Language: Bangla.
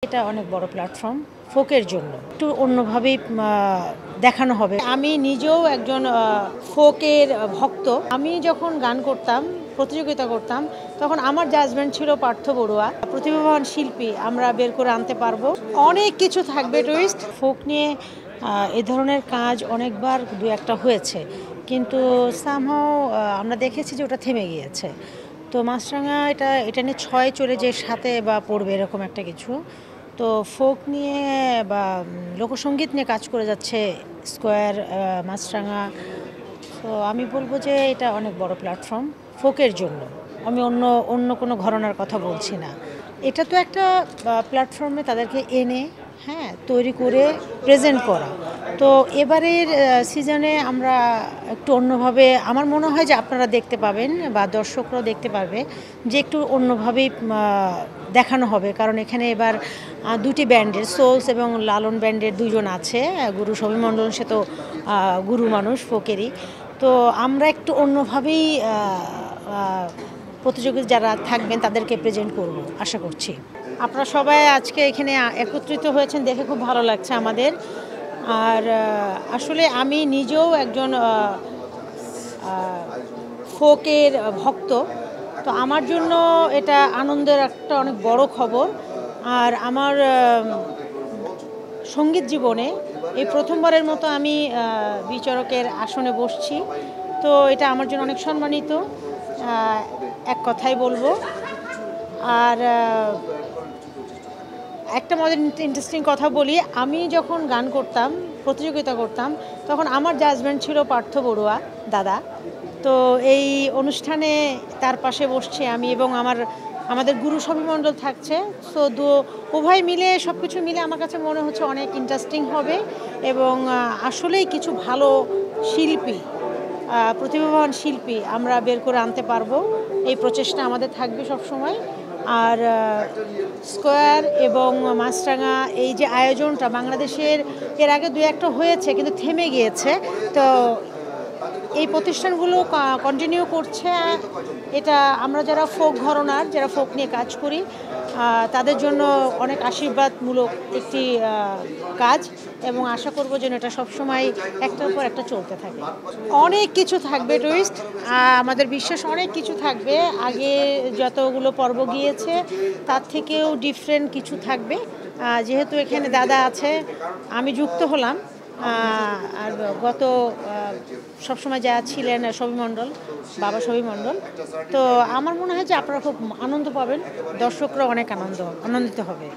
এটা অনেক বড় প্ল্যাটফর্ম ফোকের জন্য একটু অন্যভাবেই দেখানো হবে। আমি নিজেও একজন ফোকের ভক্ত। আমি যখন গান করতাম, প্রতিযোগিতা করতাম, তখন আমার জাজমেন্ট ছিল পার্থ বড়ুয়া প্রতিভাবান শিল্পী আমরা বের করে আনতে পারবো। অনেক কিছু থাকবে টুইস্ট। ফোক নিয়ে এ ধরনের কাজ অনেকবার দু একটা হয়েছে, কিন্তু সামহাও আমরা দেখেছি যে ওটা থেমে গিয়েছে। তো মাছরাঙা এটা নিয়ে 6 চলে যে 7-এ বা পড়বে এরকম একটা কিছু। তো ফোক নিয়ে বা লোকসঙ্গীত নিয়ে কাজ করে যাচ্ছে স্কোয়ার, মাছরাঙা। তো আমি বলবো যে এটা অনেক বড় প্ল্যাটফর্ম ফোকের জন্য। আমি অন্য অন্য কোনো ঘরানার কথা বলছি না। এটা তো একটা প্ল্যাটফর্মে তাদেরকে এনে তৈরি করে প্রেজেন্ট করা। তো এবারের সিজনে আমরা একটু অন্যভাবে, আমার মনে হয় যে আপনারা দেখতে পাবেন বা দর্শকরাও দেখতে পারবে যে একটু অন্যভাবেই দেখানো হবে। কারণ এখানে এবার দুটি ব্যান্ডের, সোলস এবং লালন ব্যান্ডের দুজন আছে। গুরু সবি মণ্ডল সে তো গুরু মানুষ ফোকেরই। তো আমরা একটু অন্যভাবেই প্রতিযোগী যারা থাকবেন তাদেরকে প্রেজেন্ট করব আশা করছি। আপনারা সবাই আজকে এখানে একত্রিত হয়েছেন দেখে খুব ভালো লাগছে আমাদের। আর আসলে আমি নিজেও একজন ফোকের ভক্ত। তো আমার জন্য এটা আনন্দের একটা অনেক বড় খবর। আর আমার সঙ্গীত জীবনে এই প্রথমবারের মতো আমি বিচারকের আসনে বসছি। তো এটা আমার জন্য অনেক সম্মানিত, এক কথাই বলবো। আর একটা মজার ইন্টারেস্টিং কথা বলি, আমি যখন গান করতাম, প্রতিযোগিতা করতাম, তখন আমার জাজমেন্ট ছিল পার্থ বড়ুয়া দাদা। তো এই অনুষ্ঠানে তার পাশে বসছে আমি এবং আমাদের গুরু সবি মণ্ডল থাকছে। সো উভয় মিলে সব কিছু মিলে আমার কাছে মনে হচ্ছে অনেক ইন্টারেস্টিং হবে এবং আসলেই কিছু ভালো শিল্পী, প্রতিভাবান শিল্পী আমরা বের করে আনতে পারবো। এই প্রচেষ্টা আমাদের থাকবে সব সময়। আর স্কোয়ার এবং মাছরাঙা এই যে আয়োজনটা বাংলাদেশের এর আগে দু একটা হয়েছে কিন্তু থেমে গিয়েছে। তো এই প্রতিষ্ঠানগুলো কন্টিনিউ করছে। এটা আমরা যারা ফোক ঘরানার, যারা ফোক নিয়ে কাজ করি, তাদের জন্য অনেক আশীর্বাদমূলক একটি কাজ এবং আশা করব যেন এটা সবসময় একটার পর একটা চলতে থাকে। অনেক কিছু থাকবে টুইস্ট, আমাদের বিশ্বাস অনেক কিছু থাকবে। আগে যতগুলো পর্ব গিয়েছে তার থেকেও ডিফারেন্ট কিছু থাকবে। যেহেতু এখানে দাদা আছে, আমি যুক্ত হলাম। আর গত সবসময় যা ছিলেন সবি মণ্ডল, বাবা সবি মণ্ডল। তো আমার মনে হয় যে আপনারা খুব আনন্দ পাবেন, দর্শকরা অনেক আনন্দিত হবে।